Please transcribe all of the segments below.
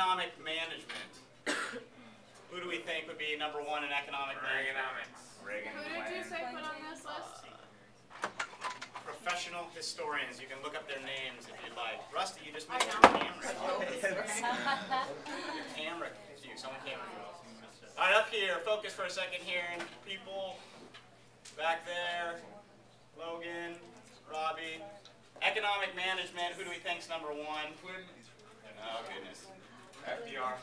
economic management. Who do we think would be number one in economic management? Reagan. Who did you say put on this list? Professional historians. You can look up their names if you'd like. Rusty, you just I mentioned know. Hamrick. Someone came with you. All right, up here. Focus for a second here. And people back there. Logan, Robbie. Economic management. Who do we think's number one? Oh goodness. FDR.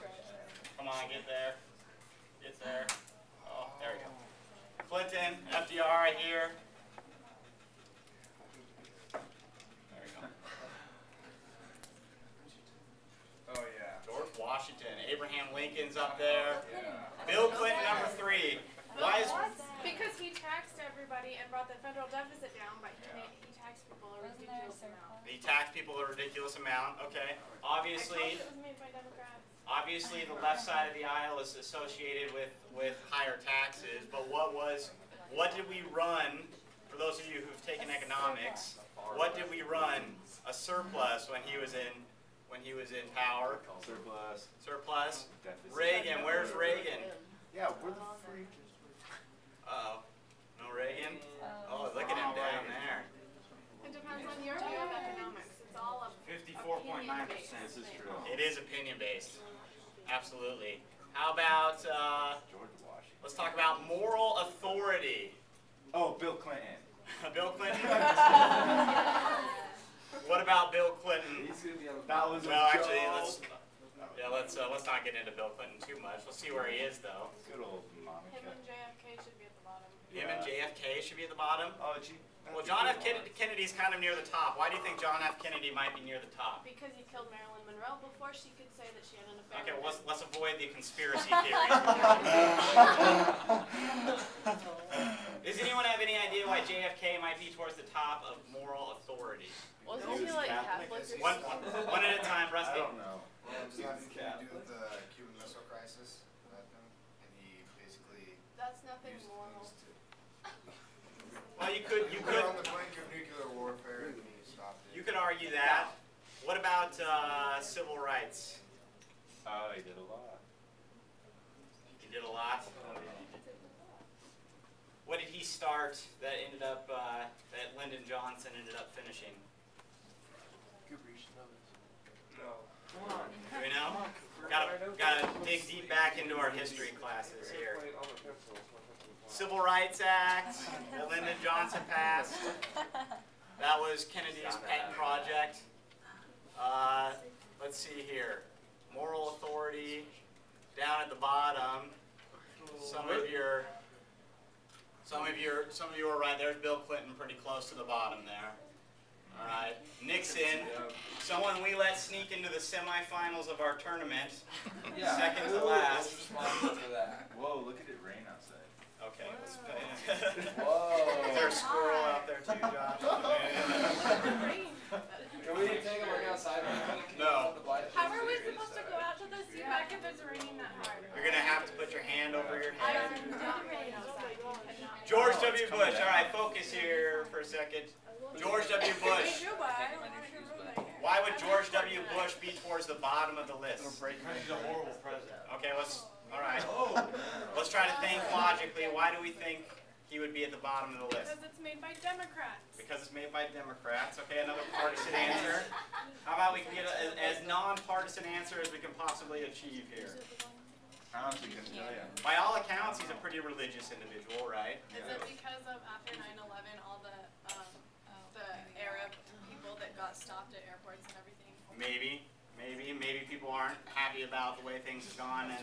Come on, get there. Get there. Oh, there we go. Clinton, FDR right here. There we go. Oh yeah. George Washington, Abraham Lincoln's up there. Yeah. Bill Clinton, number 3. Why is Because he taxed everybody and brought the federal deficit down, but he taxed people a ridiculous amount. he taxed people a ridiculous amount? Okay. I Obviously, told you it was made by Democrats. obviously the left side of the aisle is associated with higher taxes, but what did we run, for those of you who've taken economics, what did we run a surplus when he was in power? Surplus. Deficit. Reagan, where's Reagan? Yeah, where the freak is Uh-oh. No Reagan? Oh, look at him down there. It depends on your view of economics. It's all a 54.9%. This is true. It is opinion-based. Absolutely. How about, George Washington. let's talk about moral authority. Oh, Bill Clinton. Bill Clinton? What about Bill Clinton? That was Well, a actually, joke. let's not get into Bill Clinton too much. Let's see where he is, though. Good old him Monica. and JFK should be at the bottom. Him and JFK should be at the bottom. Oh, gee. Well, John F. Kennedy's kind of near the top. Why do you think John F. Kennedy might be near the top? Because he killed Marilyn Monroe before she could say that she had an affair. Okay, with well, him. let's avoid the conspiracy theories. Does anyone have any idea why JFK might be towards the top of moral authority? Wasn't he like Catholic or One something? at a time, I Rusty. don't know. Can you do with the Cuban Missile Crisis? And he basically That's nothing used moral. things to. Well, you could We're on the brink of nuclear warfare, and he stopped it. you could argue that. What about civil rights? Oh, he did a lot. He did a lot. What did he start that ended up that Lyndon Johnson ended up finishing? Do we know? Gotta dig deep back into our history classes here. Civil Rights Act that Lyndon Johnson passed. That was Kennedy's pet project. Let's see here. Moral authority down at the bottom. Some of you are right. There's Bill Clinton, pretty close to the bottom there. All right, Nixon, someone we let sneak into the semifinals of our tournament, second to last. Whoa, look at it rain outside. Okay, let's Whoa. Is there a squirrel out there too, Josh? Can we take a look outside? No. How are we supposed to go out to the CPAC if it's raining that hard? You're gonna have to put your hand over your I head. am not raining outside. George W. Bush. All right, focus here for a second. George W. Bush. Why would George W. Bush be towards the bottom of the list? He's a horrible president. Okay, all right. Let's try to think logically. Why do we think he would be at the bottom of the list? Because it's made by Democrats. Because it's made by Democrats. Okay, another partisan answer. How about we can get as non-partisan answer as we can possibly achieve here? I honestly couldn't tell you. By all accounts, he's a pretty religious individual, right? Is it because of after 9/11, all the Arab people that got stopped at airports and everything? Maybe people aren't happy about the way things have gone in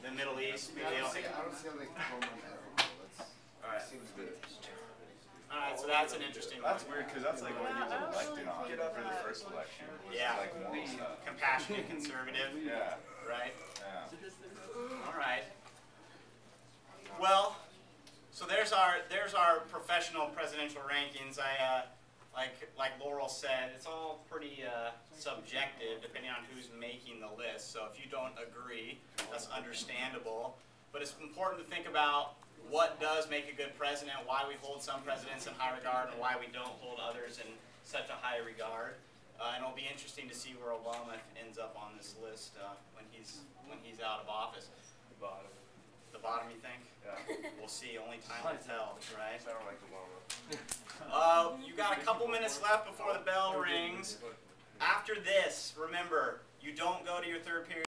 the Middle East. Maybe they don't think. I don't see how they can form an ethical. All right. Seems good. All right, so that's an interesting one. That's weird, because that's like what he was elected on for the first election. Yeah. Like moral stuff. Compassionate conservative. Yeah. Right. Yeah. All right. Well, so there's our professional presidential rankings. Like Laurel said, it's all pretty subjective depending on who's making the list. So if you don't agree, that's understandable. But it's important to think about what does make a good president, why we hold some presidents in high regard, and why we don't hold others in such a high regard. And it'll be interesting to see where Obama ends up on this list when he's out of office. The bottom. The bottom, you think? Yeah. We'll see. Only time will tell, right? I don't like Obama. You got a couple minutes left before the bell rings. After this, remember, you don't go to your third period